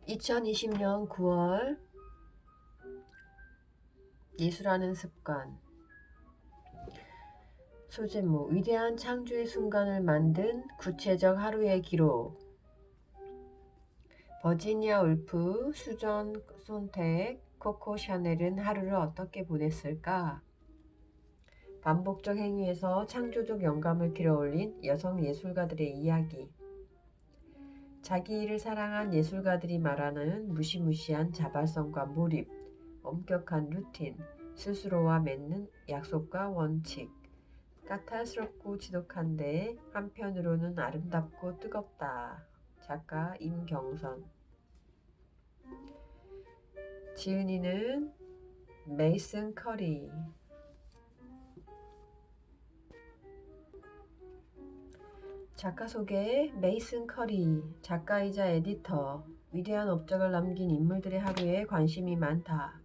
2020년 9월 예술하는 습관. 소제목: 위대한 창조의 순간을 만든 구체적 하루의 기록. 버지니아 울프, 수전 손택, 코코 샤넬은 하루를 어떻게 보냈을까? 반복적 행위에서 창조적 영감을 길어올린 여성 예술가들의 이야기. 자기 일을 사랑한 예술가들이 말하는 무시무시한 자발성과 몰입, 엄격한 루틴, 스스로와 맺는 약속과 원칙. 까탈스럽고 지독한데 한편으로는 아름답고 뜨겁다. 작가 임경선. 지은이는 메이슨 커리. 작가 소개. 메이슨 커리, 작가이자 에디터. 위대한 업적을 남긴 인물들의 하루에 관심이 많다.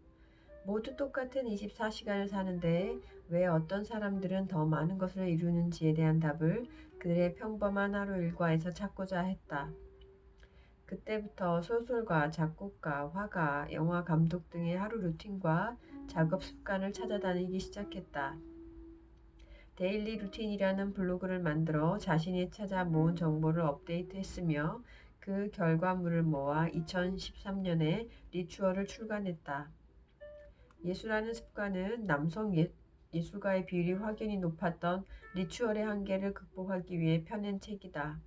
모두 똑같은 24시간을 사는데 왜 어떤 사람들은 더 많은 것을 이루는지에 대한 답을 그들의 평범한 하루 일과에서 찾고자 했다. 그때부터 소설가, 작곡가, 화가, 영화 감독 등의 하루 루틴과 작업 습관을 찾아다니기 시작했다. 데일리 루틴이라는 블로그를 만들어 자신이 찾아 모은 정보를 업데이트했으며 그 결과물을 모아 2013년에 리추얼을 출간했다. 예술하는 습관은 남성 예술가의 비율이 확연히 높았던 리추얼의 한계를 극복하기 위해 펴낸 책이다.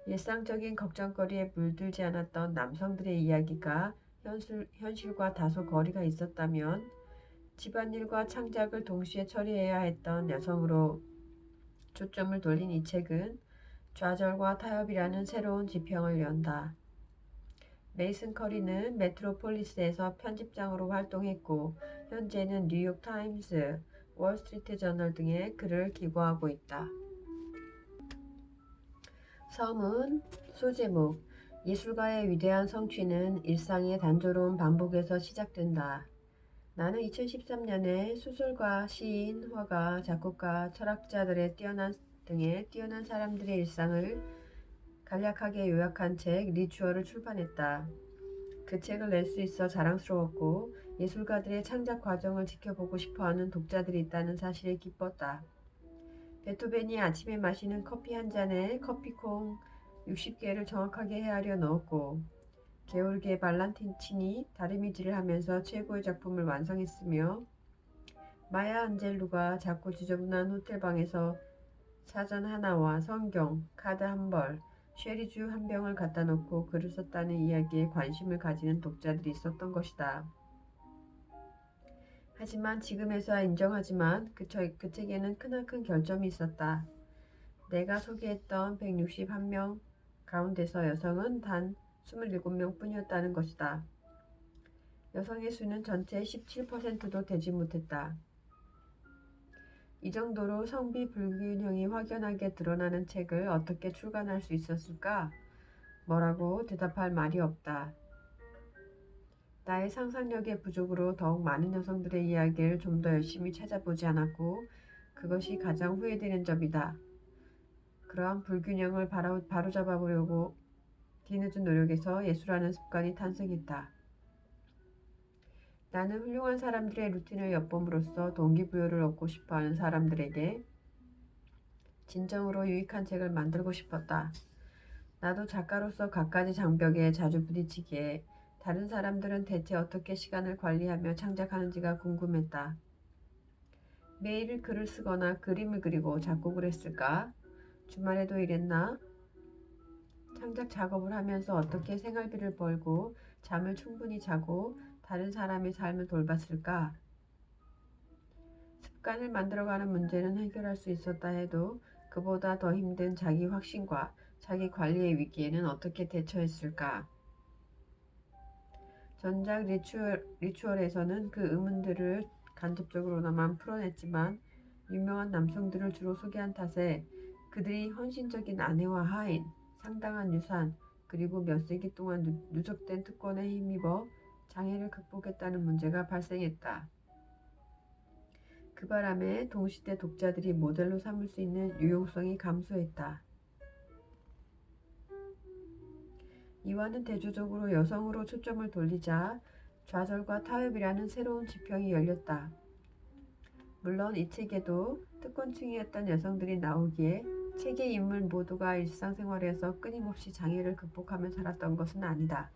일상적인 걱정거리에 물들지 않았던 남성들의 이야기가 현실과 다소 거리가 있었다면 집안일과 창작을 동시에 처리해야 했던 여성으로 초점을 돌린 이 책은 좌절과 타협이라는 새로운 지평을 연다. 메이슨 커리는 메트로폴리스에서 편집장으로 활동했고 현재는 뉴욕타임스, 월스트리트 저널 등에 글을 기고하고 있다. 서문. 소제목: 예술가의 위대한 성취는 일상의 단조로운 반복에서 시작된다. 나는 2013년에 소설가, 시인, 화가, 작곡가, 철학자들의 등의 뛰어난 사람들의 일상을 간략하게 요약한 책 리추얼을 출판했다. 그 책을 낼 수 있어 자랑스러웠고 예술가들의 창작 과정을 지켜보고 싶어하는 독자들이 있다는 사실에 기뻤다. 베토벤이 아침에 마시는 커피 한 잔에 커피콩 60개를 정확하게 헤아려 넣었고 게오르게 발란티친이 다리미질을 하면서 최고의 작품을 완성했으며 마야 안젤루가 작고 지저분한 호텔방에서 사전 하나와 성경, 카드 한 벌, 쉐리주 한 병을 갖다 놓고 글을 썼다는 이야기에 관심을 가지는 독자들이 있었던 것이다. 하지만 지금에서야 인정하지만 그 책에는 크나큰 결점이 있었다. 내가 소개했던 161명 가운데서 여성은 단 27명 뿐이었다는 것이다. 여성의 수는 전체의 17%도 되지 못했다. 이 정도로 성비 불균형이 확연하게 드러나는 책을 어떻게 출간할 수 있었을까? 뭐라고 대답할 말이 없다. 나의 상상력의 부족으로 더욱 많은 여성들의 이야기를 좀 더 열심히 찾아보지 않았고 그것이 가장 후회되는 점이다. 그러한 불균형을 바로잡아보려고 뒤늦은 노력에서 예술하는 습관이 탄생했다. 나는 훌륭한 사람들의 루틴을 엿봄으로써 동기부여를 얻고 싶어하는 사람들에게 진정으로 유익한 책을 만들고 싶었다. 나도 작가로서 갖가지 장벽에 자주 부딪히기에 다른 사람들은 대체 어떻게 시간을 관리하며 창작하는지가 궁금했다. 매일 글을 쓰거나 그림을 그리고 작곡을 했을까? 주말에도 일했나? 창작 작업을 하면서 어떻게 생활비를 벌고 잠을 충분히 자고 다른 사람의 삶을 돌봤을까? 습관을 만들어가는 문제는 해결할 수 있었다 해도 그보다 더 힘든 자기 확신과 자기 관리의 위기에는 어떻게 대처했을까? 전작 리추얼에서는 그 의문들을 간접적으로나마 풀어냈지만 유명한 남성들을 주로 소개한 탓에 그들이 헌신적인 아내와 하인, 상당한 유산, 그리고 몇 세기 동안 누적된 특권에 힘입어 장애를 극복했다는 문제가 발생했다. 그 바람에 동시대 독자들이 모델로 삼을 수 있는 유용성이 감소했다. 이와는 대조적으로 여성으로 초점을 돌리자 좌절과 타협이라는 새로운 지평이 열렸다. 물론 이 책에도 특권층이었던 여성들이 나오기에 책의 인물 모두가 일상생활에서 끊임없이 장애를 극복하며 살았던 것은 아니다.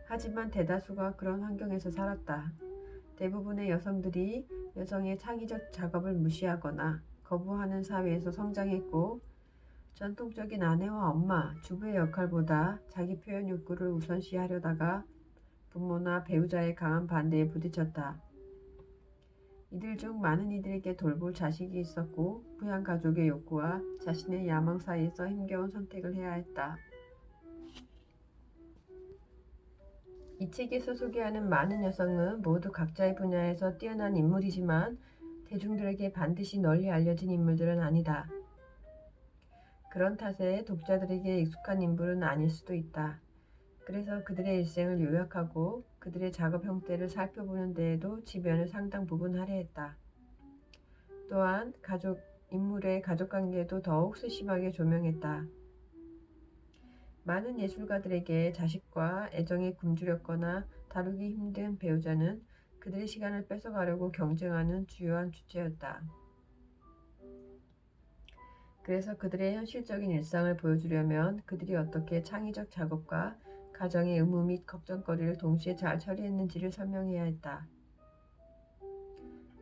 하지만 대다수가 그런 환경에서 살았다. 대부분의 여성들이 여성의 창의적 작업을 무시하거나 거부하는 사회에서 성장했고, 전통적인 아내와 엄마, 주부의 역할보다 자기 표현 욕구를 우선시하려다가 부모나 배우자의 강한 반대에 부딪혔다. 이들 중 많은 이들에게 돌볼 자식이 있었고, 부양가족의 욕구와 자신의 야망 사이에서 힘겨운 선택을 해야 했다. 이 책에서 소개하는 많은 여성은 모두 각자의 분야에서 뛰어난 인물이지만 대중들에게 반드시 널리 알려진 인물들은 아니다. 그런 탓에 독자들에게 익숙한 인물은 아닐 수도 있다. 그래서 그들의 일생을 요약하고 그들의 작업 형태를 살펴보는 데에도 지면을 상당 부분 할애했다. 또한 인물의 가족관계도 더욱 세심하게 조명했다. 많은 예술가들에게 자식과 애정에 굶주렸거나 다루기 힘든 배우자는 그들의 시간을 뺏어가려고 경쟁하는 주요한 주체였다. 그래서 그들의 현실적인 일상을 보여주려면 그들이 어떻게 창의적 작업과 가정의 의무 및 걱정거리를 동시에 잘 처리했는지를 설명해야 했다.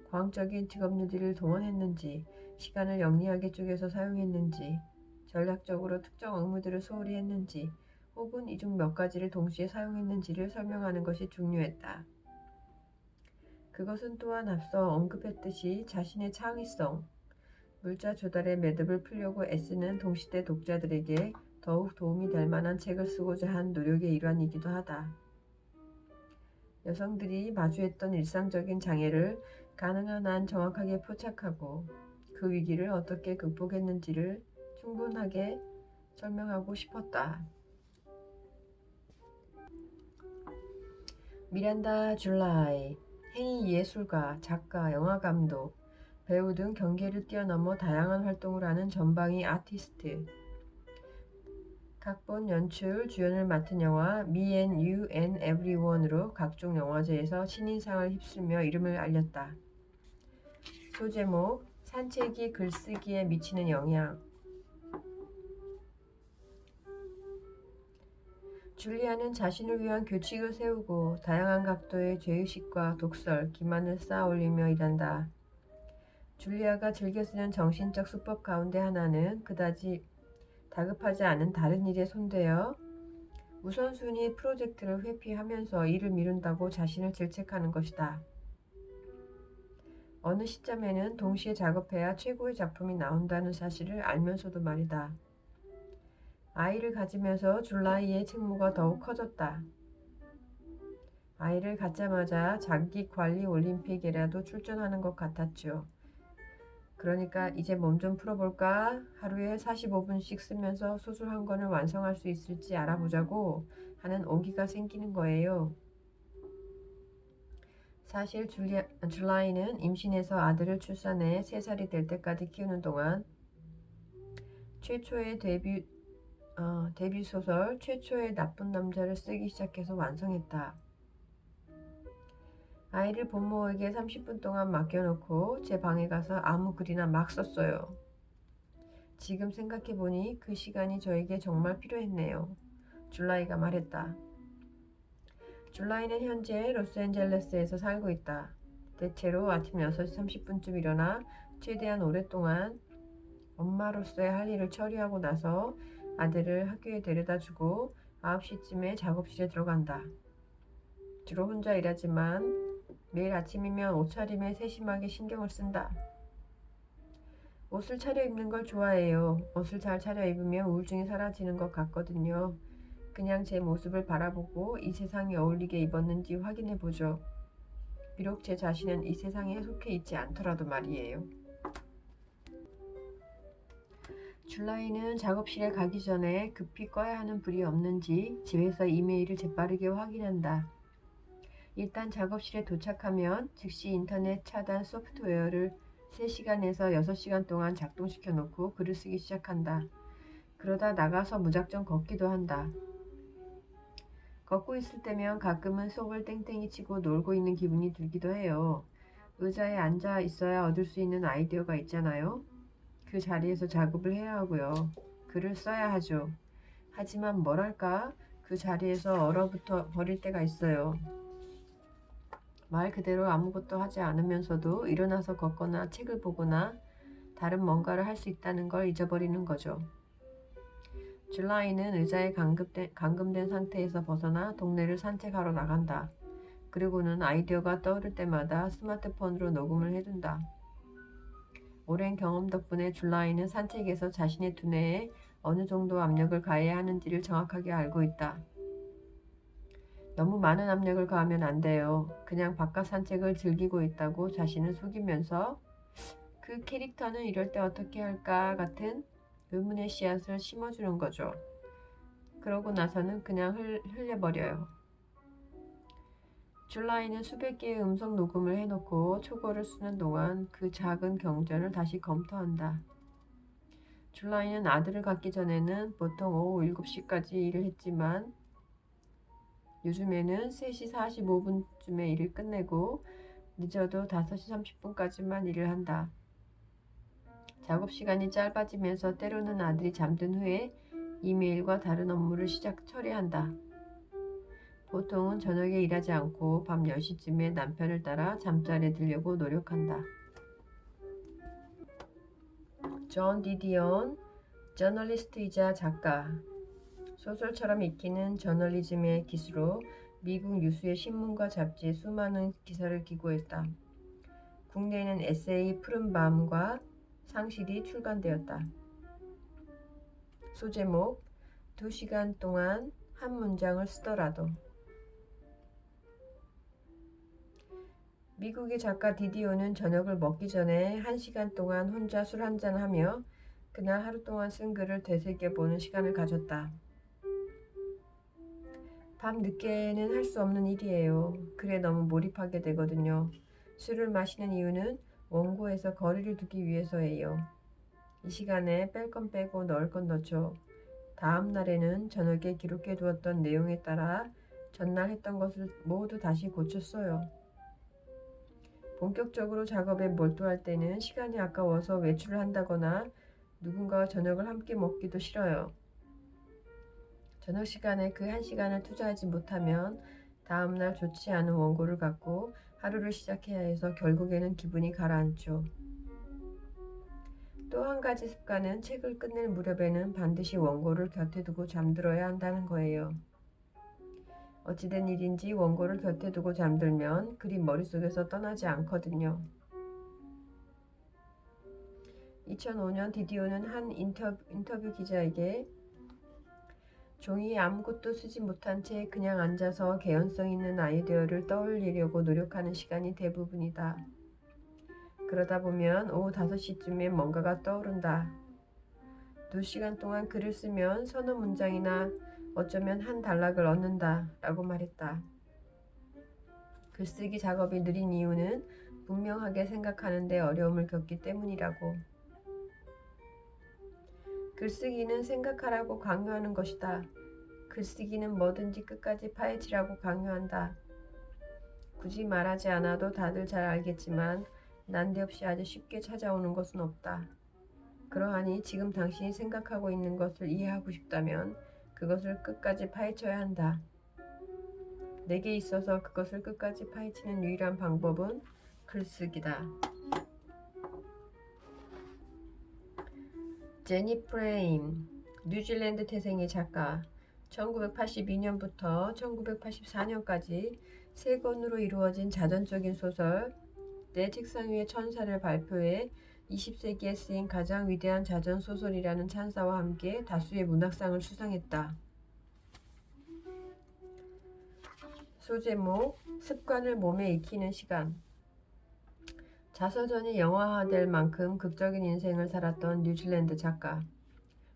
과학적인 직업유지를 동원했는지, 시간을 영리하게 쪼개서 사용했는지, 전략적으로 특정 업무들을 소홀히 했는지, 혹은 이 중 몇 가지를 동시에 사용했는지를 설명하는 것이 중요했다. 그것은 또한 앞서 언급했듯이 자신의 창의성, 물자 조달의 매듭을 풀려고 애쓰는 동시대 독자들에게 더욱 도움이 될 만한 책을 쓰고자 한 노력의 일환이기도 하다. 여성들이 마주했던 일상적인 장애를 가능한 한 정확하게 포착하고 그 위기를 어떻게 극복했는지를 충분하게 설명하고 싶었다. 미란다 줄라이, 행위 예술가, 작가, 영화감독, 배우 등 경계를 뛰어넘어 다양한 활동을 하는 전방위 아티스트. 각본, 연출, 주연을 맡은 영화 Me and You and Everyone으로 각종 영화제에서 신인상을 휩쓸며 이름을 알렸다. 소제목, 산책이 글쓰기에 미치는 영향. 줄리아는 자신을 위한 규칙을 세우고 다양한 각도의 죄의식과 독설, 기만을 쌓아 올리며 일한다. 줄리아가 즐겨 쓰는 정신적 수법 가운데 하나는 그다지 다급하지 않은 다른 일에 손대어 우선순위 프로젝트를 회피하면서 일을 미룬다고 자신을 질책하는 것이다. 어느 시점에는 동시에 작업해야 최고의 작품이 나온다는 사실을 알면서도 말이다. 아이를 가지면서 줄라이의 책무가 더욱 커졌다. 아이를 갖자마자 자기 관리 올림픽에라도 출전하는 것 같았죠. 그러니까 이제 몸 좀 풀어볼까? 하루에 45분씩 쓰면서 소설 한 권을 완성할 수 있을지 알아보자고 하는 오기가 생기는 거예요. 사실 줄라이는 임신해서 아들을 출산해 3살이 될 때까지 키우는 동안 최초의 데뷔 소설 최초의 나쁜 남자를 쓰기 시작해서 완성했다. 아이를 본모에게 30분 동안 맡겨놓고 제 방에 가서 아무 글이나 막 썼어요. 지금 생각해보니 그 시간이 저에게 정말 필요했네요. 줄라이가 말했다. 줄라이는 현재 로스앤젤레스에서 살고 있다. 대체로 아침 6시 30분쯤 일어나 최대한 오랫동안 엄마로서의 할 일을 처리하고 나서 아들을 학교에 데려다주고 9시쯤에 작업실에 들어간다. 주로 혼자 일하지만 매일 아침이면 옷차림에 세심하게 신경을 쓴다. 옷을 차려입는 걸 좋아해요. 옷을 잘 차려입으면 우울증이 사라지는 것 같거든요. 그냥 제 모습을 바라보고 이 세상에 어울리게 입었는지 확인해보죠. 비록 제 자신은 이 세상에 속해 있지 않더라도 말이에요. 줄라이는 작업실에 가기 전에 급히 꺼야 하는 불이 없는지 집에서 이메일을 재빠르게 확인한다. 일단 작업실에 도착하면 즉시 인터넷 차단 소프트웨어를 3시간에서 6시간 동안 작동시켜 놓고 글을 쓰기 시작한다. 그러다 나가서 무작정 걷기도 한다. 걷고 있을 때면 가끔은 속을 땡땡이 치고 놀고 있는 기분이 들기도 해요. 의자에 앉아 있어야 얻을 수 있는 아이디어가 있잖아요. 그 자리에서 작업을 해야 하고요. 글을 써야 하죠. 하지만 뭐랄까 그 자리에서 얼어붙어 버릴 때가 있어요. 말 그대로 아무것도 하지 않으면서도 일어나서 걷거나 책을 보거나 다른 뭔가를 할 수 있다는 걸 잊어버리는 거죠. 줄라이는 의자에 감금된 상태에서 벗어나 동네를 산책하러 나간다. 그리고는 아이디어가 떠오를 때마다 스마트폰으로 녹음을 해둔다. 오랜 경험 덕분에 줄라이는 산책에서 자신의 두뇌에 어느 정도 압력을 가해야 하는지를 정확하게 알고 있다. 너무 많은 압력을 가하면 안 돼요. 그냥 바깥 산책을 즐기고 있다고 자신을 속이면서 그 캐릭터는 이럴 때 어떻게 할까 같은 의문의 씨앗을 심어주는 거죠. 그러고 나서는 그냥 흘려버려요. 줄라이는 수백 개의 음성 녹음을 해놓고 초고를 쓰는 동안 그 작은 경전을 다시 검토한다. 줄라이는 아들을 갖기 전에는 보통 오후 7시까지 일을 했지만 요즘에는 3시 45분쯤에 일을 끝내고 늦어도 5시 30분까지만 일을 한다. 작업 시간이 짧아지면서 때로는 아들이 잠든 후에 이메일과 다른 업무를 처리한다. 보통은 저녁에 일하지 않고 밤 10시쯤에 남편을 따라 잠자리에 들려고 노력한다. 존 디디온, 저널리스트이자 작가. 소설처럼 익히는 저널리즘의 기수로 미국 유수의 신문과 잡지에 수많은 기사를 기고했다. 국내에는 에세이 푸른 밤과 상실이 출간되었다. 소제목 2시간 동안 한 문장을 쓰더라도. 미국의 작가 디디오는 저녁을 먹기 전에 1시간 동안 혼자 술 한잔하며 그날 하루 동안 쓴 글을 되새겨보는 시간을 가졌다. 밤 늦게는 할 수 없는 일이에요. 글에 너무 몰입하게 되거든요. 술을 마시는 이유는 원고에서 거리를 두기 위해서예요. 이 시간에 뺄 건 빼고 넣을 건 넣죠. 다음 날에는 저녁에 기록해 두었던 내용에 따라 전날 했던 것을 모두 다시 고쳐 써요. 본격적으로 작업에 몰두할 때는 시간이 아까워서 외출을 한다거나 누군가와 저녁을 함께 먹기도 싫어요. 저녁 시간에 그 1시간을 투자하지 못하면 다음날 좋지 않은 원고를 갖고 하루를 시작해야 해서 결국에는 기분이 가라앉죠. 또 한 가지 습관은 책을 끝낼 무렵에는 반드시 원고를 곁에 두고 잠들어야 한다는 거예요. 어찌된 일인지 원고를 곁에 두고 잠들면 글이 머릿속에서 떠나지 않거든요. 2005년 디디오는 한 인터뷰 기자에게 종이에 아무것도 쓰지 못한 채 그냥 앉아서 개연성 있는 아이디어를 떠올리려고 노력하는 시간이 대부분이다. 그러다 보면 오후 5시쯤에 뭔가가 떠오른다. 2시간 동안 글을 쓰면 서너 문장이나 어쩌면 한 단락을 얻는다 라고 말했다. 글쓰기 작업이 느린 이유는 분명하게 생각하는데 어려움을 겪기 때문이라고. 글쓰기는 생각하라고 강요하는 것이다. 글쓰기는 뭐든지 끝까지 파헤치라고 강요한다. 굳이 말하지 않아도 다들 잘 알겠지만 난데없이 아주 쉽게 찾아오는 것은 없다. 그러하니 지금 당신이 생각하고 있는 것을 이해하고 싶다면 그것을 끝까지 파헤쳐야 한다. 내게 있어서 그것을 끝까지 파헤치는 유일한 방법은 글쓰기다. 제니 프레임, 뉴질랜드 태생의 작가, 1982년부터 1984년까지 3권으로 이루어진 자전적인 소설 내 책상 위의 천사를 발표해 20세기에 쓰인 가장 위대한 자전소설이라는 찬사와 함께 다수의 문학상을 수상했다. 소제목 습관을 몸에 익히는 시간. 자서전이 영화화될 만큼 극적인 인생을 살았던 뉴질랜드 작가.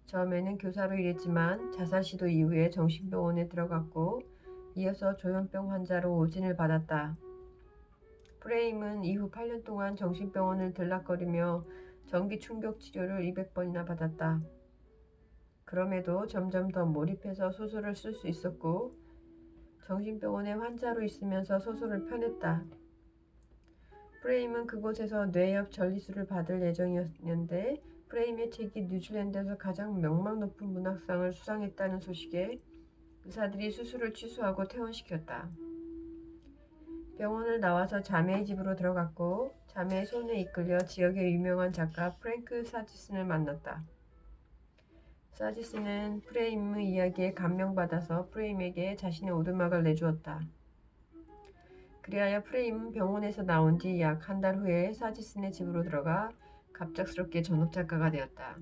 처음에는 교사로 일했지만 자살 시도 이후에 정신병원에 들어갔고 이어서 조현병 환자로 오진을 받았다. 프레임은 이후 8년 동안 정신병원을 들락거리며 전기 충격 치료를 200번이나 받았다. 그럼에도 점점 더 몰입해서 소설을 쓸 수 있었고 정신병원에 환자로 있으면서 소설을 펴냈다. 프레임은 그곳에서 뇌엽 전리수를 받을 예정이었는데 프레임의 책이 뉴질랜드에서 가장 명망 높은 문학상을 수상했다는 소식에 의사들이 수술을 취소하고 퇴원시켰다. 병원을 나와서 자매의 집으로 들어갔고 자매의 손에 이끌려 지역의 유명한 작가 프랭크 사지슨을 만났다. 사지슨은 프레임의 이야기에 감명받아서 프레임에게 자신의 오두막을 내주었다. 그리하여 프레임은 병원에서 나온 지 약 한 달 후에 사지슨의 집으로 들어가 갑작스럽게 전업작가가 되었다.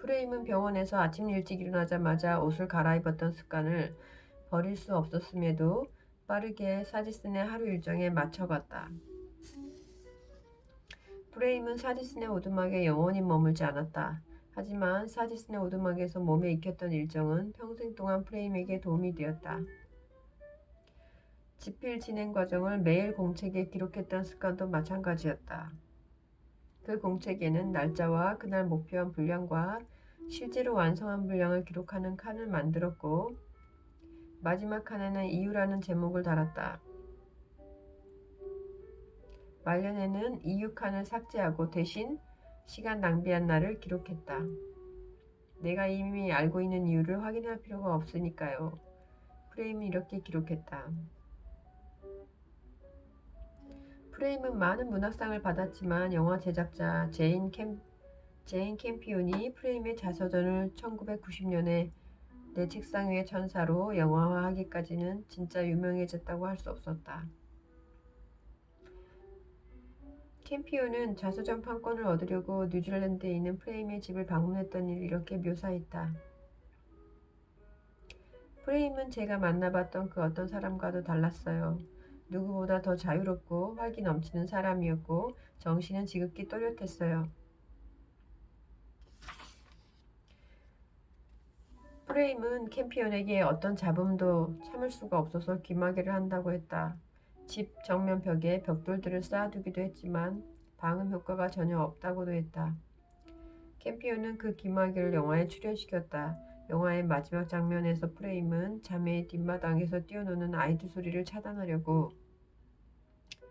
프레임은 병원에서 아침 일찍 일어나자마자 옷을 갈아입었던 습관을 버릴 수 없었음에도 빠르게 사지슨의 하루 일정에 맞춰갔다. 프레임은 사지슨의 오두막에 영원히 머물지 않았다. 하지만 사지슨의 오두막에서 몸에 익혔던 일정은 평생 동안 프레임에게 도움이 되었다. 집필 진행 과정을 매일 공책에 기록했던 습관도 마찬가지였다. 그 공책에는 날짜와 그날 목표한 분량과 실제로 완성한 분량을 기록하는 칸을 만들었고 마지막 칸에는 이유라는 제목을 달았다. 말년에는 이유 칸을 삭제하고 대신 시간 낭비한 날을 기록했다. 내가 이미 알고 있는 이유를 확인할 필요가 없으니까요. 프레임은 이렇게 기록했다. 프레임은 많은 문학상을 받았지만 영화 제작자 제인 캠피온이 프레임의 자서전을 1990년에 내 책상 위의 천사로 영화화하기까지는 진짜 유명해졌다고 할 수 없었다. 캠피온은 자서전 판권을 얻으려고 뉴질랜드에 있는 프레임의 집을 방문했던 일을 이렇게 묘사했다. 프레임은 제가 만나봤던 그 어떤 사람과도 달랐어요. 누구보다 더 자유롭고 활기 넘치는 사람이었고 정신은 지극히 또렷했어요. 프레임은 캠피온에게 어떤 잡음도 참을 수가 없어서 귀마개를 한다고 했다. 집 정면 벽에 벽돌들을 쌓아두기도 했지만 방음 효과가 전혀 없다고도 했다. 캠피온은 그 귀마개를 영화에 출연시켰다. 영화의 마지막 장면에서 프레임은 자매의 뒷마당에서 뛰어노는 아이들 소리를 차단하려고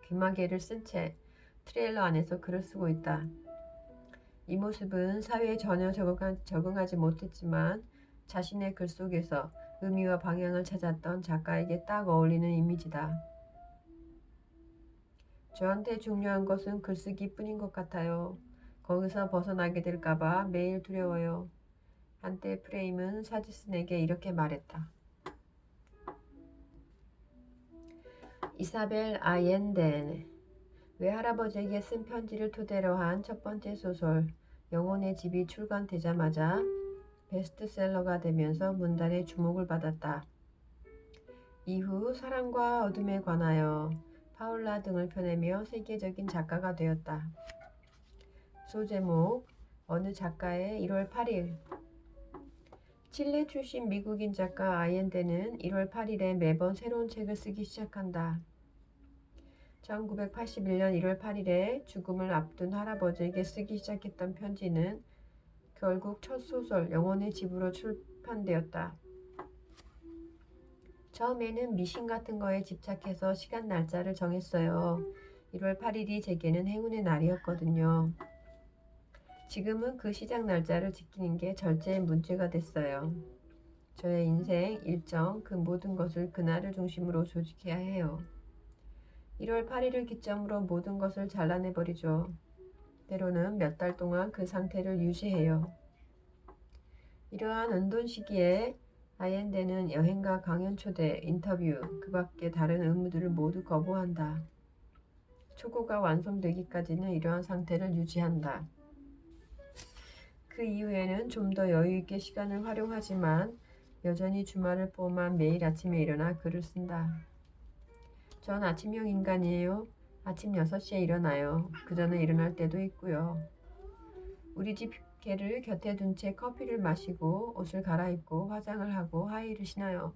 귀마개를 쓴 채 트레일러 안에서 글을 쓰고 있다. 이 모습은 사회에 전혀 적응하지 못했지만 자신의 글 속에서 의미와 방향을 찾았던 작가에게 딱 어울리는 이미지다. 저한테 중요한 것은 글쓰기뿐인 것 같아요. 거기서 벗어나게 될까봐 매일 두려워요. 한때 프레임은 사지슨에게 이렇게 말했다. 이사벨 아옌덴 외할아버지에게 쓴 편지를 토대로 한 첫 번째 소설 영혼의 집이 출간되자마자 베스트셀러가 되면서 문단의 주목을 받았다. 이후 사랑과 어둠에 관하여 파울라 등을 펴내며 세계적인 작가가 되었다. 소제목 어느 작가의 1월 8일 칠레 출신 미국인 작가 아옌데는 1월 8일에 매번 새로운 책을 쓰기 시작한다. 1981년 1월 8일에 죽음을 앞둔 할아버지에게 쓰기 시작했던 편지는 결국 첫 소설 영혼의 집으로 출판되었다. 처음에는 미신 같은 거에 집착해서 시간 날짜를 정했어요. 1월 8일이 제게는 행운의 날이었거든요. 지금은 그 시작 날짜를 지키는 게 절제의 문제가 됐어요. 저의 인생, 일정, 그 모든 것을 그날을 중심으로 조직해야 해요. 1월 8일을 기점으로 모든 것을 잘라내버리죠. 때로는 몇 달 동안 그 상태를 유지해요. 이러한 은둔 시기에 아옌데는 여행과 강연 초대, 인터뷰, 그 밖에 다른 의무들을 모두 거부한다. 초고가 완성되기까지는 이러한 상태를 유지한다. 그 이후에는 좀 더 여유있게 시간을 활용하지만 여전히 주말을 포함한 매일 아침에 일어나 글을 쓴다. 전 아침형 인간이에요. 아침 6시에 일어나요. 그 전에 일어날 때도 있고요. 우리 집 개를 곁에 둔 채 커피를 마시고 옷을 갈아입고 화장을 하고 하의를 신어요.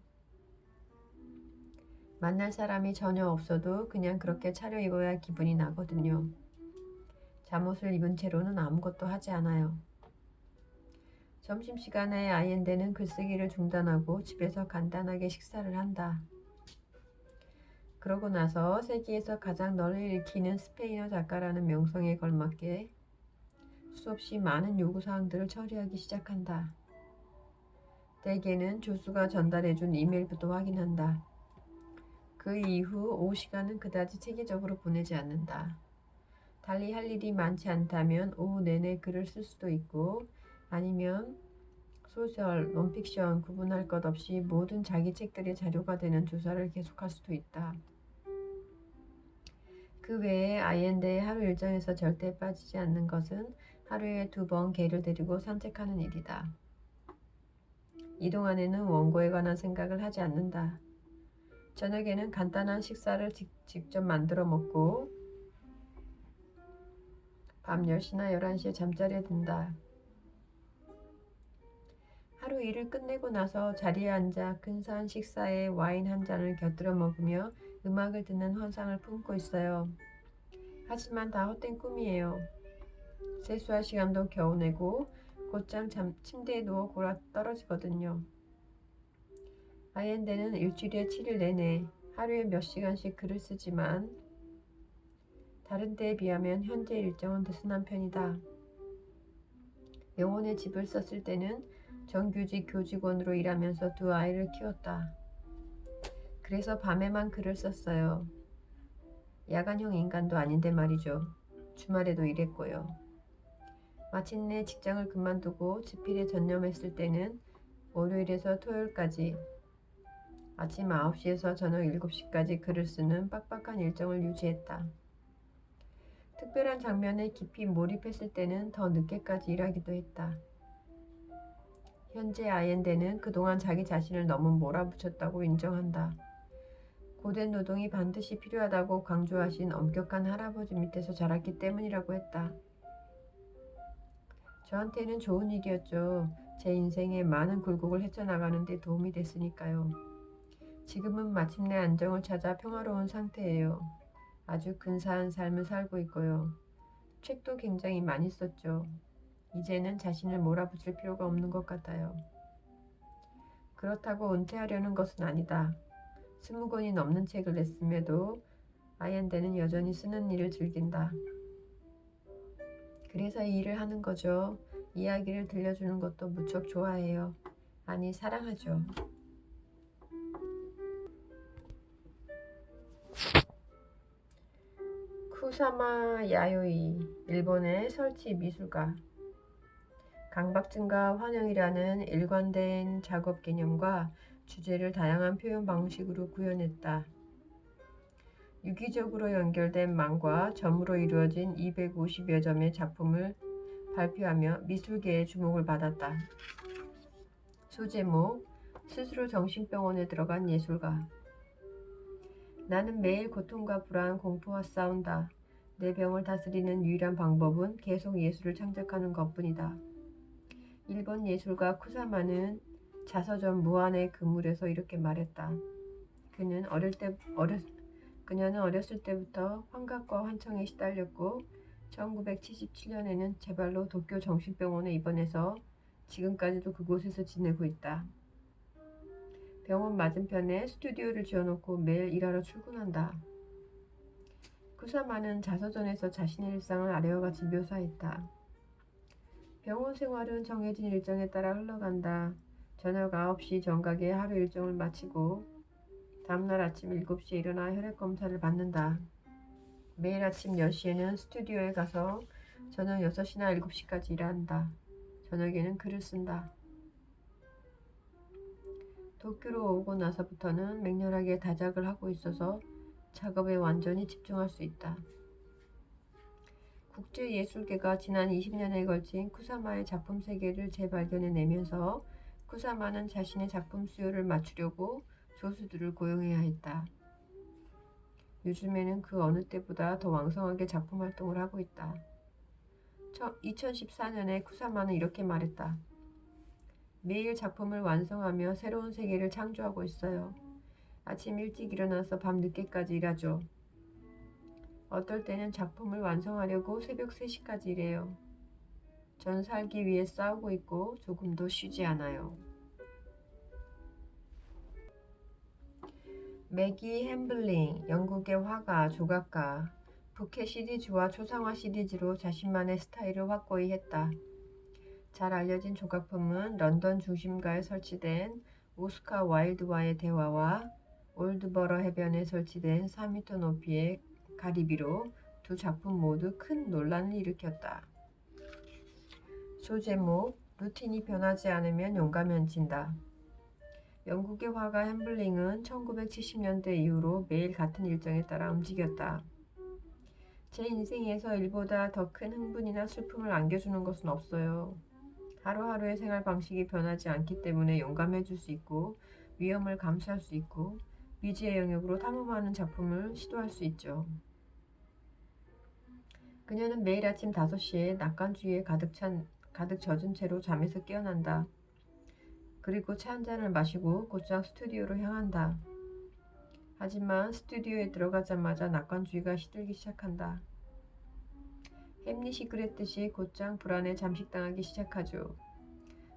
만날 사람이 전혀 없어도 그냥 그렇게 차려입어야 기분이 나거든요. 잠옷을 입은 채로는 아무것도 하지 않아요. 점심시간에 아옌데는 글쓰기를 중단하고 집에서 간단하게 식사를 한다. 그러고 나서 세계에서 가장 널리 읽히는 스페인어 작가라는 명성에 걸맞게 수없이 많은 요구사항들을 처리하기 시작한다. 대개는 조수가 전달해준 이메일부터 확인한다. 그 이후 오후 시간은 그다지 체계적으로 보내지 않는다. 달리 할 일이 많지 않다면 오후 내내 글을 쓸 수도 있고 아니면 소설, 논픽션 구분할 것 없이 모든 자기 책들의 자료가 되는 조사를 계속할 수도 있다. 그 외에 아이엔데의 하루 일정에서 절대 빠지지 않는 것은 하루에 2번 개를 데리고 산책하는 일이다. 이 동안에는 원고에 관한 생각을 하지 않는다. 저녁에는 간단한 식사를 직접 만들어 먹고 밤 10시나 11시에 잠자리에 든다. 하루 일을 끝내고 나서 자리에 앉아 근사한 식사에 와인 한 잔을 곁들여 먹으며 음악을 듣는 환상을 품고 있어요. 하지만 다 헛된 꿈이에요. 세수할 시간도 겨우 내고 곧장 침대에 누워 골아 떨어지거든요. 아이엔데는 일주일에 7일 내내 하루에 몇 시간씩 글을 쓰지만 다른 때에 비하면 현재 일정은 느슨한 편이다. 영혼의 집을 썼을 때는 정규직 교직원으로 일하면서 2아이를 키웠다. 그래서 밤에만 글을 썼어요. 야간형 인간도 아닌데 말이죠. 주말에도 일했고요. 마침내 직장을 그만두고 집필에 전념했을 때는 월요일에서 토요일까지 아침 9시에서 저녁 7시까지 글을 쓰는 빡빡한 일정을 유지했다. 특별한 장면에 깊이 몰입했을 때는 더 늦게까지 일하기도 했다. 현재 아이엔데는 그동안 자기 자신을 너무 몰아붙였다고 인정한다. 고된 노동이 반드시 필요하다고 강조하신 엄격한 할아버지 밑에서 자랐기 때문이라고 했다. 저한테는 좋은 일이었죠. 제 인생에 많은 굴곡을 헤쳐나가는 데 도움이 됐으니까요. 지금은 마침내 안정을 찾아 평화로운 상태예요. 아주 근사한 삶을 살고 있고요. 책도 굉장히 많이 썼죠. 이제는 자신을 몰아붙일 필요가 없는 것 같아요. 그렇다고 은퇴하려는 것은 아니다. 20권이 넘는 책을 냈음에도 아이엔데는 여전히 쓰는 일을 즐긴다. 그래서 이 일을 하는 거죠. 이야기를 들려주는 것도 무척 좋아해요. 아니, 사랑하죠. 쿠사마 야요이, 일본의 설치 미술가. 강박증과 환영이라는 일관된 작업 개념과 주제를 다양한 표현 방식으로 구현했다. 유기적으로 연결된 망과 점으로 이루어진 250여 점의 작품을 발표하며 미술계의 주목을 받았다. 소제목, 스스로 정신병원에 들어간 예술가. 나는 매일 고통과 불안, 공포와 싸운다. 내 병을 다스리는 유일한 방법은 계속 예술을 창작하는 것뿐이다. 일본 예술가 쿠사마는 자서전 무한의 그물에서 이렇게 말했다. 그녀는 어렸을 때부터 환각과 환청에 시달렸고 1977년에는 제발로 도쿄 정신병원에 입원해서 지금까지도 그곳에서 지내고 있다. 병원 맞은편에 스튜디오를 지어놓고 매일 일하러 출근한다. 쿠사마는 자서전에서 자신의 일상을 아래와 같이 묘사했다. 병원 생활은 정해진 일정에 따라 흘러간다. 저녁 9시 정각에 하루 일정을 마치고 다음날 아침 7시에 일어나 혈액 검사를 받는다. 매일 아침 10시에는 스튜디오에 가서 저녁 6시나 7시까지 일한다. 저녁에는 글을 쓴다. 도쿄로 오고 나서부터는 맹렬하게 다작을 하고 있어서 작업에 완전히 집중할 수 있다. 국제예술계가 지난 20년에 걸친 쿠사마의 작품 세계를 재발견해내면서 쿠사마는 자신의 작품 수요를 맞추려고 조수들을 고용해야 했다. 요즘에는 그 어느 때보다 더 왕성하게 작품 활동을 하고 있다. 2014년에 쿠사마는 이렇게 말했다. 매일 작품을 완성하며 새로운 세계를 창조하고 있어요. 아침 일찍 일어나서 밤 늦게까지 일하죠. 어떨 때는 작품을 완성하려고 새벽 3시까지 일해요. 전 살기 위해 싸우고 있고 조금도 쉬지 않아요. 매기 햄블링, 영국의 화가, 조각가, 부캐 시리즈와 초상화 시리즈로 자신만의 스타일을 확고히 했다. 잘 알려진 조각품은 런던 중심가에 설치된 오스카 와일드와의 대화와 올드버러 해변에 설치된 4m 높이의 가리비로 두 작품 모두 큰 논란을 일으켰다. 소제목, 루틴이 변하지 않으면 용감히 헌친다. 영국의 화가 햄블링은 1970년대 이후로 매일 같은 일정에 따라 움직였다. 제 인생에서 일보다 더 큰 흥분이나 슬픔을 안겨주는 것은 없어요. 하루하루의 생활 방식이 변하지 않기 때문에 용감해질 수 있고 위험을 감수할 수 있고 미지의 영역으로 탐험하는 작품을 시도할 수 있죠. 그녀는 매일 아침 5시에 낙관주의에 가득 젖은 채로 잠에서 깨어난다. 그리고 차 한 잔을 마시고 곧장 스튜디오로 향한다. 하지만 스튜디오에 들어가자마자 낙관주의가 시들기 시작한다. 햄릿이 그랬듯이 곧장 불안에 잠식당하기 시작하죠.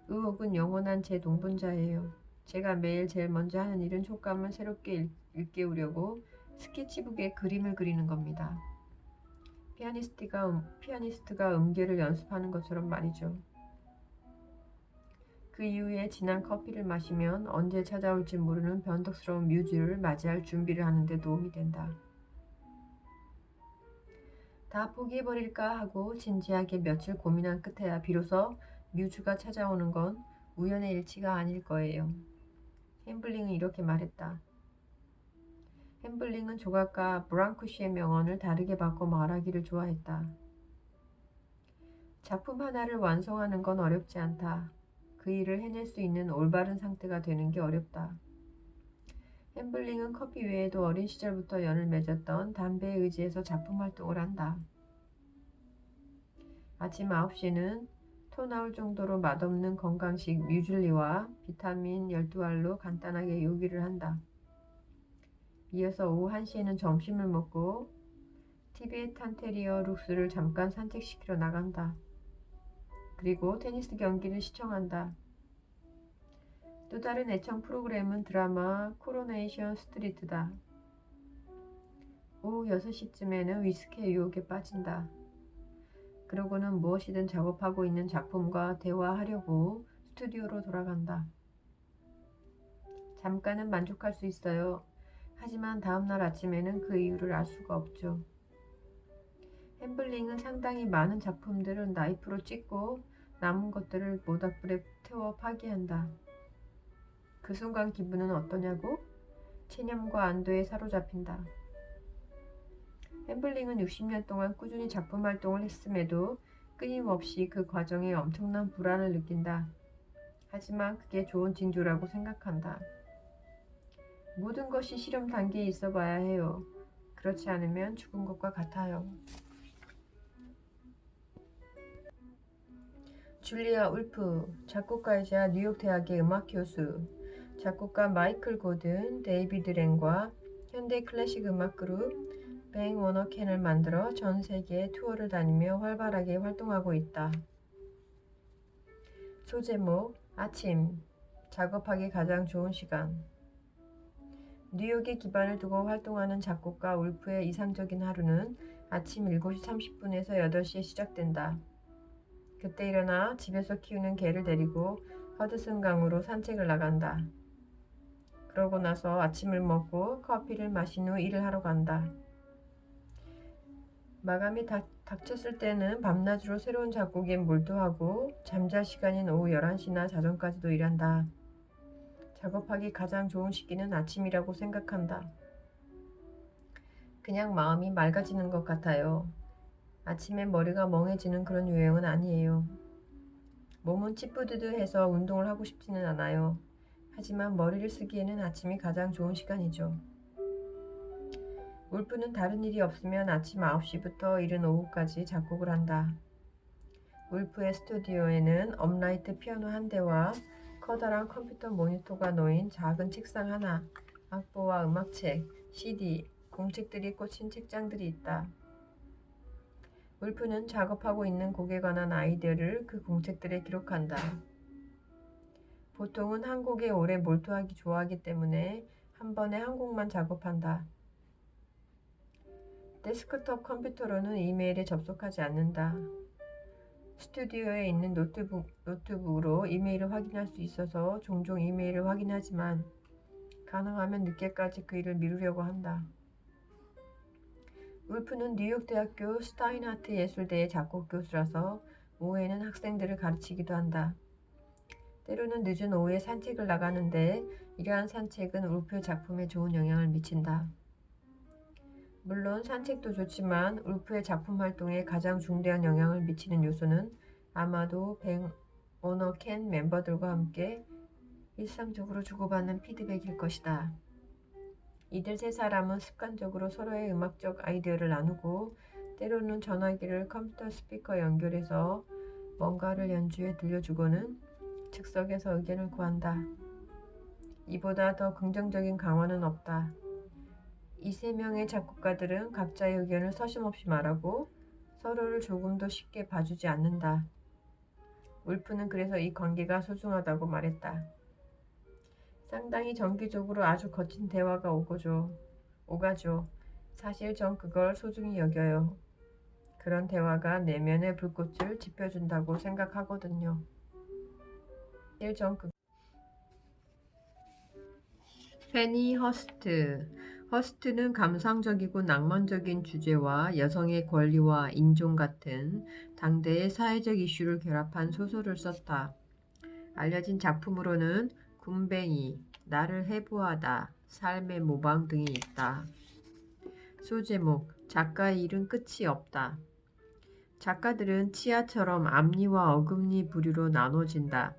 의혹은 영원한 제 동분자예요. 제가 매일 제일 먼저 하는 일은 촉감을 새롭게 일깨우려고 스케치북에 그림을 그리는 겁니다. 피아니스트가 음계를 연습하는 것처럼 말이죠. 그 이후에 진한 커피를 마시면 언제 찾아올지 모르는 변덕스러운 뮤즈를 맞이할 준비를 하는데 도움이 된다. 다 포기해버릴까 하고 진지하게 며칠 고민한 끝에야 비로소 뮤즈가 찾아오는 건 우연의 일치가 아닐 거예요. 햄블링은 이렇게 말했다. 햄블링은 조각가 브랑쿠시의 명언을 다르게 바꿔 말하기를 좋아했다. 작품 하나를 완성하는 건 어렵지 않다. 그 일을 해낼 수 있는 올바른 상태가 되는 게 어렵다. 햄블링은 커피 외에도 어린 시절부터 연을 맺었던 담배에 의지해서 작품 활동을 한다. 아침 9시는 토 나올 정도로 맛없는 건강식 뮤즐리와 비타민 12알로 간단하게 요기를 한다. 이어서 오후 1시에는 점심을 먹고 티베탄 테리어 룩스를 잠깐 산책시키러 나간다. 그리고 테니스 경기를 시청한다. 또 다른 애청 프로그램은 드라마 코로네이션 스트리트다. 오후 6시쯤에는 위스키의 유혹에 빠진다. 그러고는 무엇이든 작업하고 있는 작품과 대화하려고 스튜디오로 돌아간다. 잠깐은 만족할 수 있어요. 하지만 다음날 아침에는 그 이유를 알 수가 없죠. 햄블링은 상당히 많은 작품들을 나이프로 찍고 남은 것들을 모닥불에 태워 파기한다. 그 순간 기분은 어떠냐고? 체념과 안도에 사로잡힌다. 햄블링은 60년 동안 꾸준히 작품 활동을 했음에도 끊임없이 그 과정에 엄청난 불안을 느낀다. 하지만 그게 좋은 징조라고 생각한다. 모든 것이 실험 단계에 있어 봐야 해요. 그렇지 않으면 죽은 것과 같아요. 줄리아 울프, 작곡가이자 뉴욕 대학의 음악 교수, 작곡가 마이클 고든, 데이비드 랭과 현대 클래식 음악 그룹 뱅 워너캔을 만들어 전 세계 투어를 다니며 활발하게 활동하고 있다. 소제목, 아침, 작업하기 가장 좋은 시간. 뉴욕에 기반을 두고 활동하는 작곡가 울프의 이상적인 하루는 아침 7시 30분에서 8시에 시작된다. 그때 일어나 집에서 키우는 개를 데리고 허드슨 강으로 산책을 나간다. 그러고 나서 아침을 먹고 커피를 마신 후 일을 하러 간다. 마감이 닥쳤을 때는 밤낮으로 새로운 작곡에 몰두하고 잠잘 시간인 오후 11시나 자정까지도 일한다. 작업하기 가장 좋은 시기는 아침이라고 생각한다. 그냥 마음이 맑아지는 것 같아요. 아침에 머리가 멍해지는 그런 유형은 아니에요. 몸은 찌뿌드드해서 운동을 하고 싶지는 않아요. 하지만 머리를 쓰기에는 아침이 가장 좋은 시간이죠. 울프는 다른 일이 없으면 아침 9시부터 이른 오후까지 작곡을 한다. 울프의 스튜디오에는 업라이트 피아노 한 대와 커다란 컴퓨터 모니터가 놓인 작은 책상 하나, 악보와 음악책, CD, 공책들이 꽂힌 책장들이 있다. 울프는 작업하고 있는 곡에 관한 아이디어를 그 공책들에 기록한다. 보통은 한 곡에 오래 몰두하기 좋아하기 때문에 한 번에 한 곡만 작업한다. 데스크톱 컴퓨터로는 이메일에 접속하지 않는다. 스튜디오에 있는 노트북으로 이메일을 확인할 수 있어서 종종 이메일을 확인하지만 가능하면 늦게까지 그 일을 미루려고 한다. 울프는 뉴욕 대학교 스타인하트 예술대의 작곡 교수라서 오후에는 학생들을 가르치기도 한다. 때로는 늦은 오후에 산책을 나가는데 이러한 산책은 울프의 작품에 좋은 영향을 미친다. 물론 산책도 좋지만 울프의 작품 활동에 가장 중대한 영향을 미치는 요소는 아마도 뱅 오너켄 멤버들과 함께 일상적으로 주고받는 피드백일 것이다. 이들 세 사람은 습관적으로 서로의 음악적 아이디어를 나누고 때로는 전화기를 컴퓨터 스피커에 연결해서 뭔가를 연주해 들려주고는 즉석에서 의견을 구한다. 이보다 더 긍정적인 강화는 없다. 이 세 명의 작곡가들은 각자의 의견을 서슴없이 말하고 서로를 조금도 쉽게 봐주지 않는다. 울프는 그래서 이 관계가 소중하다고 말했다. 상당히 정기적으로 아주 거친 대화가 오가죠. 사실 전 그걸 소중히 여겨요. 그런 대화가 내면의 불꽃을 지펴준다고 생각하거든요. 페니 허스트. 허스트는 감상적이고 낭만적인 주제와 여성의 권리와 인종 같은 당대의 사회적 이슈를 결합한 소설을 썼다. 알려진 작품으로는 군뱅이, 나를 해부하다, 삶의 모방 등이 있다. 소제목, 작가의 일은 끝이 없다. 작가들은 치아처럼 앞니와 어금니 부류로 나눠진다.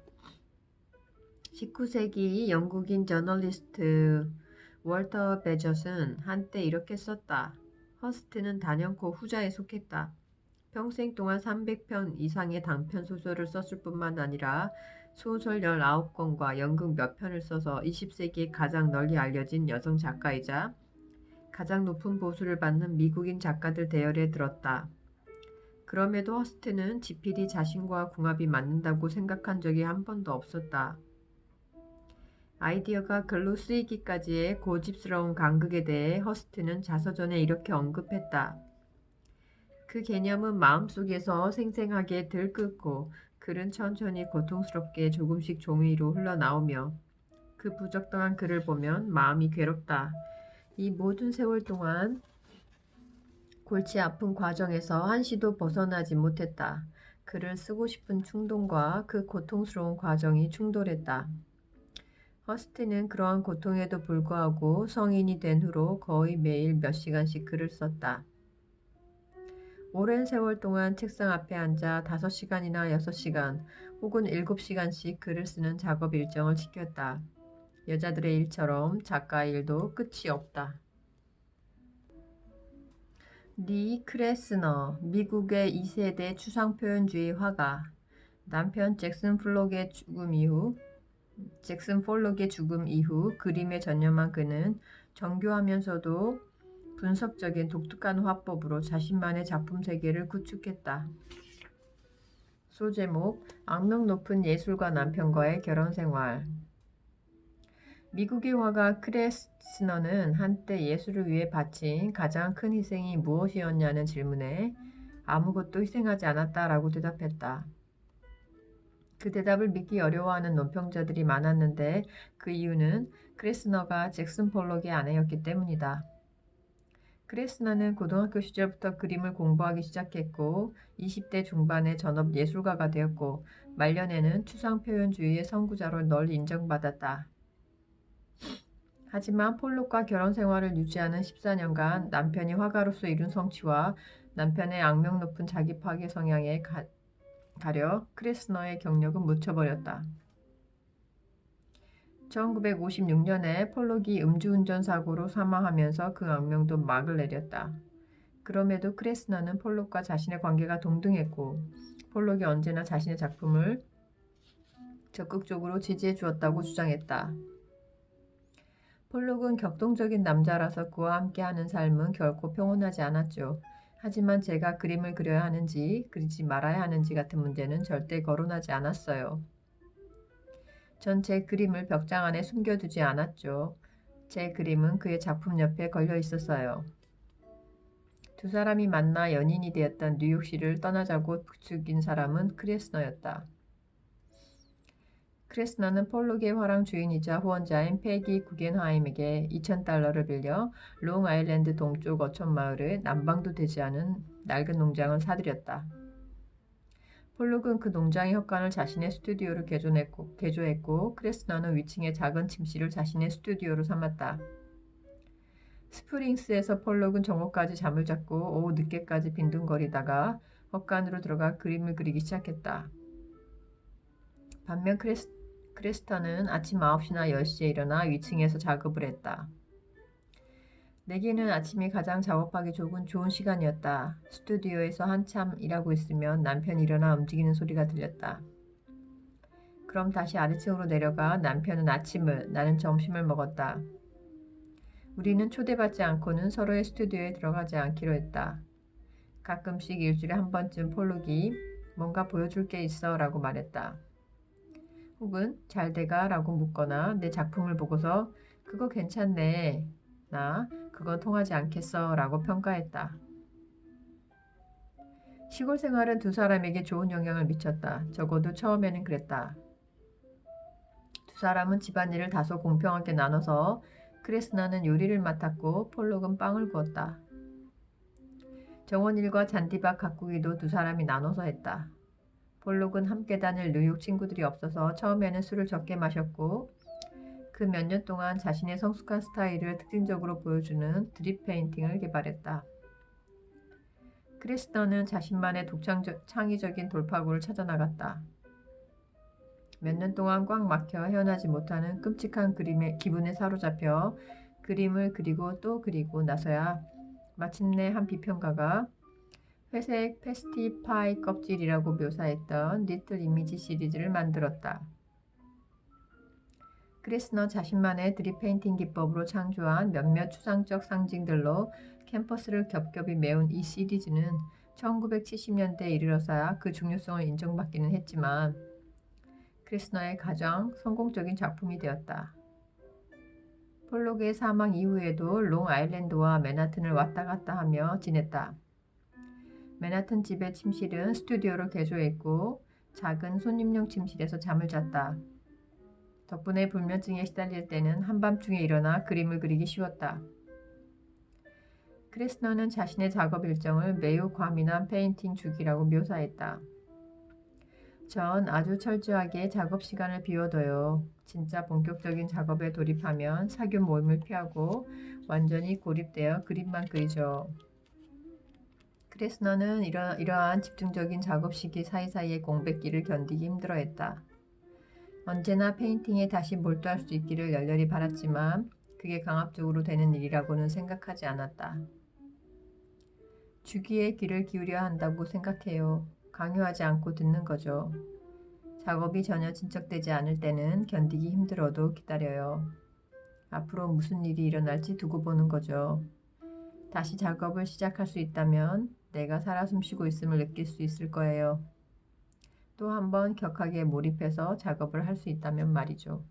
19세기 영국인 저널리스트 월터 베젓은 한때 이렇게 썼다. 허스트는 단연코 후자에 속했다. 평생 동안 300편 이상의 단편 소설을 썼을 뿐만 아니라 소설 19권과 연극 몇 편을 써서 20세기에 가장 널리 알려진 여성 작가이자 가장 높은 보수를 받는 미국인 작가들 대열에 들었다. 그럼에도 허스트는 지필이 자신과 궁합이 맞는다고 생각한 적이 한 번도 없었다. 아이디어가 글로 쓰이기까지의 고집스러운 간극에 대해 허스트는 자서전에 이렇게 언급했다. 그 개념은 마음속에서 생생하게 들끓고 글은 천천히 고통스럽게 조금씩 종이 위로 흘러나오며 그 부적당한 글을 보면 마음이 괴롭다. 이 모든 세월 동안 골치 아픈 과정에서 한시도 벗어나지 못했다. 글을 쓰고 싶은 충동과 그 고통스러운 과정이 충돌했다. 허스트는 그러한 고통에도 불구하고 성인이 된 후로 거의 매일 몇 시간씩 글을 썼다. 오랜 세월 동안 책상 앞에 앉아 5시간이나 6시간 혹은 7시간씩 글을 쓰는 작업 일정을 지켰다. 여자들의 일처럼 작가의 일도 끝이 없다. 리 크레스너, 미국의 2세대 추상표현주의 화가, 남편 잭슨 폴록의 죽음 이후 그림에 전념한 그는 정교하면서도 분석적인 독특한 화법으로 자신만의 작품 세계를 구축했다. 소제목, 악명 높은 예술가 남편과의 결혼생활. 미국의 화가 크레스너는 한때 예술을 위해 바친 가장 큰 희생이 무엇이었냐는 질문에 아무것도 희생하지 않았다라고 대답했다. 그 대답을 믿기 어려워하는 논평자들이 많았는데 그 이유는 크레스너가 잭슨 폴록의 아내였기 때문이다. 크레스너는 고등학교 시절부터 그림을 공부하기 시작했고 20대 중반에 전업 예술가가 되었고 말년에는 추상표현주의의 선구자로 널리 인정받았다. 하지만 폴록과 결혼 생활을 유지하는 14년간 남편이 화가로서 이룬 성취와 남편의 악명 높은 자기 파괴 성향에 가려 크레스너의 경력은 묻혀버렸다. 1956년에 폴록이 음주운전 사고로 사망하면서 그 악명도 막을 내렸다. 그럼에도 크레스너는 폴록과 자신의 관계가 동등했고 폴록이 언제나 자신의 작품을 적극적으로 지지해 주었다고 주장했다. 폴록은 격동적인 남자라서 그와 함께하는 삶은 결코 평온하지 않았죠. 하지만 제가 그림을 그려야 하는지 그리지 말아야 하는지 같은 문제는 절대 거론하지 않았어요. 전 제 그림을 벽장 안에 숨겨두지 않았죠. 제 그림은 그의 작품 옆에 걸려 있었어요. 두 사람이 만나 연인이 되었던 뉴욕시를 떠나자고 부추긴 사람은 크레스너였다. 크레스너는 폴록의 화랑 주인이자 후원자인 패기 구겐하임에게 $2,000를 빌려 롱아일랜드 동쪽 어촌 마을의 남방도 되지 않은 낡은 농장을 사들였다. 폴록은 그 농장의 헛간을 자신의 스튜디오로 개조했고 크레스너는 위층의 작은 침실을 자신의 스튜디오로 삼았다. 스프링스에서 폴록은 정오까지 잠을 잤고 오후 늦게까지 빈둥거리다가 헛간으로 들어가 그림을 그리기 시작했다. 반면 크레스터는 아침 9시나 10시에 일어나 위층에서 작업을 했다. 내게는 아침이 가장 작업하기 좋은 시간이었다. 스튜디오에서 한참 일하고 있으면 남편이 일어나 움직이는 소리가 들렸다. 그럼 다시 아래층으로 내려가 남편은 아침을, 나는 점심을 먹었다. 우리는 초대받지 않고는 서로의 스튜디오에 들어가지 않기로 했다. 가끔씩 일주일에 한 번쯤 폴록이 뭔가 보여줄 게 있어 라고 말했다. 혹은 잘 돼가 라고 묻거나 내 작품을 보고서 그거 괜찮네. 나 그건 통하지 않겠어 라고 평가했다. 시골 생활은 두 사람에게 좋은 영향을 미쳤다. 적어도 처음에는 그랬다. 두 사람은 집안일을 다소 공평하게 나눠서 크레스너는 요리를 맡았고 폴록은 빵을 구웠다. 정원일과 잔디밭 가꾸기도 두 사람이 나눠서 했다. 폴록은 함께 다닐 뉴욕 친구들이 없어서 처음에는 술을 적게 마셨고 그 몇 년 동안 자신의 성숙한 스타일을 특징적으로 보여주는 드립 페인팅을 개발했다. 크리스너는 자신만의 창의적인 돌파구를 찾아나갔다. 몇 년 동안 꽉 막혀 헤어나지 못하는 끔찍한 기분에 사로잡혀 그림을 그리고 또 그리고 나서야 마침내 한 비평가가 회색 패스티파이 껍질이라고 묘사했던 리틀 이미지 시리즈를 만들었다. 크리스너 자신만의 드립 페인팅 기법으로 창조한 몇몇 추상적 상징들로 캠퍼스를 겹겹이 메운 이 시리즈는 1970년대에 이르러서야 그 중요성을 인정받기는 했지만 크리스너의 가장 성공적인 작품이 되었다. 폴록의 사망 이후에도 롱아일랜드와 맨하튼을 왔다 갔다 하며 지냈다. 맨하튼 집의 침실은 스튜디오로 개조했고 작은 손님용 침실에서 잠을 잤다. 덕분에 불면증에 시달릴 때는 한밤중에 일어나 그림을 그리기 쉬웠다. 크레스너는 자신의 작업 일정을 매우 과민한 페인팅 주기라고 묘사했다. 전 아주 철저하게 작업 시간을 비워둬요. 진짜 본격적인 작업에 돌입하면 사교 모임을 피하고 완전히 고립되어 그림만 그리죠. 크레스너는 이러한 집중적인 작업 시기 사이사이의 공백기를 견디기 힘들어했다. 언제나 페인팅에 다시 몰두할 수 있기를 열렬히 바랐지만 그게 강압적으로 되는 일이라고는 생각하지 않았다. 주기에 귀를 기울여야 한다고 생각해요. 강요하지 않고 듣는 거죠. 작업이 전혀 진척되지 않을 때는 견디기 힘들어도 기다려요. 앞으로 무슨 일이 일어날지 두고 보는 거죠. 다시 작업을 시작할 수 있다면 내가 살아 숨쉬고 있음을 느낄 수 있을 거예요. 또 한 번 격하게 몰입해서 작업을 할 수 있다면 말이죠.